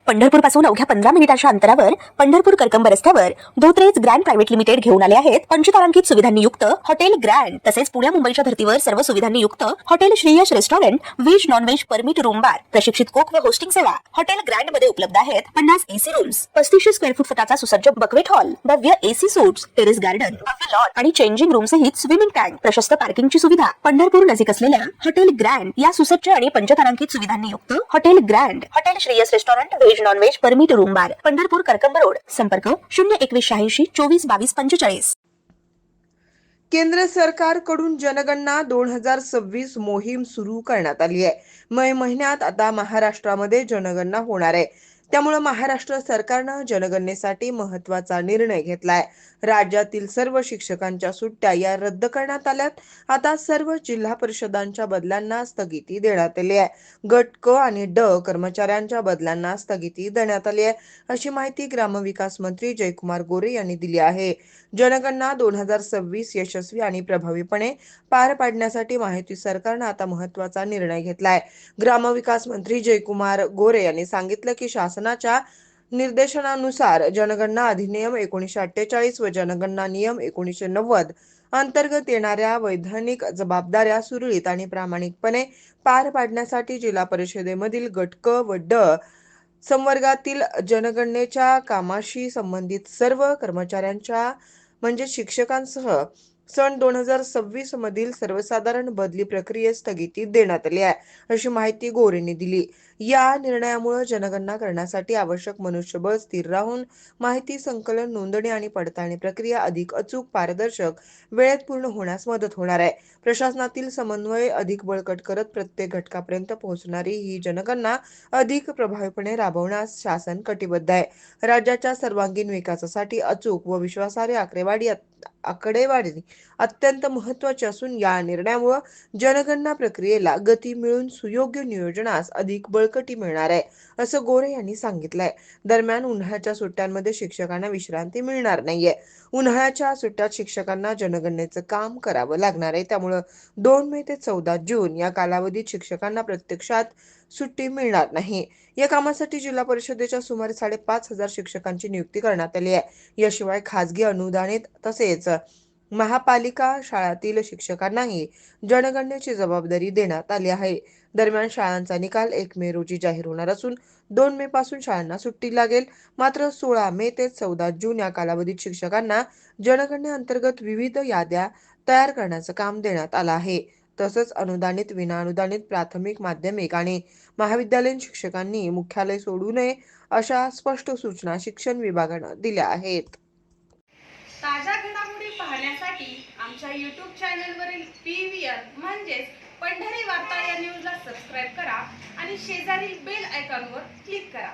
पंढरपूर पासून अवघ्या 15 मिनिटांच्या अंतरावर पंढरपूर करकंब रस्त्यावर धोत्रेज ग्रँड प्रायव्हेट लिमिटेड घेऊन आले आहेत पंचतारांकित सुविधांनी युक्त हॉटेल ग्रँड. तसेच पुण्या मुंबईच्या धर्तीवर सर्व सुविधांनी युक्त hotel Shreyas restaurant, veg non veg permit room बार, प्रशिक्षित कोक व होस्टिंग सेवा. हॉटेल ग्रँड मध्ये उपलब्ध आहेत 50 एसी रूम्स, 3500 स्क्वेअर फूट फुटाचा सुसज्ज बकवेट हॉल, भव्य एसी सूट्स, टेरेस गार्डन, भव्य लॉन आणि चेंजिंग रूम सहित स्विमिंग टँक, प्रशस्त पार्किंगची सुविधा. पंढरपूर नजीक असलेल्या हॉटेल ग्रँड या सुसज्ज आणि पंचतारांकित सुविधांनी युक्त hotel grand, hotel Shreyas restaurant, veg non veg permit room बार, पंढरपूर करकंब रोड. संपर्क 02186 24 22 45. केंद्र सरकारकडून जनगणना 2026 मोहीम सुरू करण्यात आली आहे. मे महिन्यात आता महाराष्ट्रामध्ये जनगणना होणार आहे. त्यामुळे महाराष्ट्र सरकारनं जनगणनेसाठी महत्त्वाचा निर्णय घेतलाय. राज्यातील सर्व शिक्षकांच्या सुट्ट्या या रद्द करण्यात आल्यात. आता सर्व जिल्हा परिषदांच्या बदल्यांना स्थगिती देण्यात आली आहे. गट क आणि ड कर्मचाऱ्यांच्या बदल्यांना स्थगिती देण्यात आली आहे, अशी माहिती ग्रामविकास मंत्री जयकुमार गोरे यांनी दिली आहे. जनगणना 2026 यशस्वी आणि प्रभावीपणे पार पाडण्यासाठी महायुती सरकारनं आता महत्त्वाचा निर्णय घेतलाय. ग्रामविकास मंत्री जयकुमार गोरे यांनी सांगितलं की शासनाच्या निर्देशनानुसार जनगणना अधिनियम 1948 व जनगणना नियम 1990 अंतर्गत येणाऱ्या वैधानिक जबाबदाऱ्या सुरळीत आणि प्रामाणिकपणे पार पाडण्यासाठी जिल्हा परिषदेमधील गट क व ड संवर्गातील जनगणनेच्या कामाशी संबंधित सर्व कर्मचाऱ्यांच्या म्हणजे शिक्षकांसह सन 2026 मधील सर्वसाधारण बदली प्रक्रियेस स्थगिती देण्यात आली आहे, अशी माहिती गोरेंनी दिली. या निर्णयामुळे जनगणना करण्यासाठी आवश्यक मनुष्यबळ स्थिर राहून माहिती संकलन, नोंदणी आणि पडताळणी प्रक्रिया अधिक अचूक, पारदर्शक, वेळेत पूर्ण होण्यास मदत होणार आहे. प्रशासनातील समन्वय अधिक बळकट करत प्रत्येक घटकापर्यंत पोहोचणारी ही जनगणना अधिक प्रभावीपणे राबवण्यास शासन कटिबद्ध आहे. राज्याच्या सर्वांगीण विकासासाठी अचूक व विश्वासार्ह आकडेवारी अत्यंत महत्त्वाची असून या निर्णयामुळे जनगणना प्रक्रियेला गती मिळून सुयोग्य नियोजनास अधिक बळकटी मिळणार आहे, असं गोरे यांनी सांगितलंय. दरम्यान उन्हाळ्याच्या सुट्ट्यांमध्ये शिक्षकांना विश्रांती मिळणार नाहीये. उन्हाळ्याच्या सुट्ट्यात शिक्षकांना जनगणनेचं काम करावं लागणार आहे. त्यामुळे 2 मे ते 14 जून या कालावधीत शिक्षकांना प्रत्यक्षात सुट्टी मिळणार नाही. या कामासाठी जिल्हा परिषदेच्या सुमारे 5,500 शिक्षकांची नियुक्ती करण्यात आली आहे. याशिवाय खासगी अनुदानित तसेच महापालिका शाळांतील शिक्षकांनाही जनगणनेची जबाबदारी देण्यात आली आहे. दरम्यान शाळांचा निकाल 1 मे रोजी जाहीर होणार असून 2 मे पासून शाळांना सुट्टी लागेल. मात्र 16 मे ते 14 जून या कालावधीत शिक्षकांना जनगणनेअंतर्गत विविध याद्या तयार करण्याचं काम देण्यात आलं आहे. तसंच अनुदानित, विनाअनुदानित प्राथमिक, माध्यमिक आणि महाविद्यालयीन शिक्षकांनी मुख्यालय सोडू नये, अशा स्पष्ट सूचना शिक्षण विभागानं दिल्या आहेत. ताज्या घडामोडी पाहण्यासाठी आमच्या YouTube चॅनलवरील PVR म्हणजेच पंढरी वार्ता या न्यूजला सबस्क्राईब करा आणि शेजारील बेल आयकॉनवर क्लिक करा.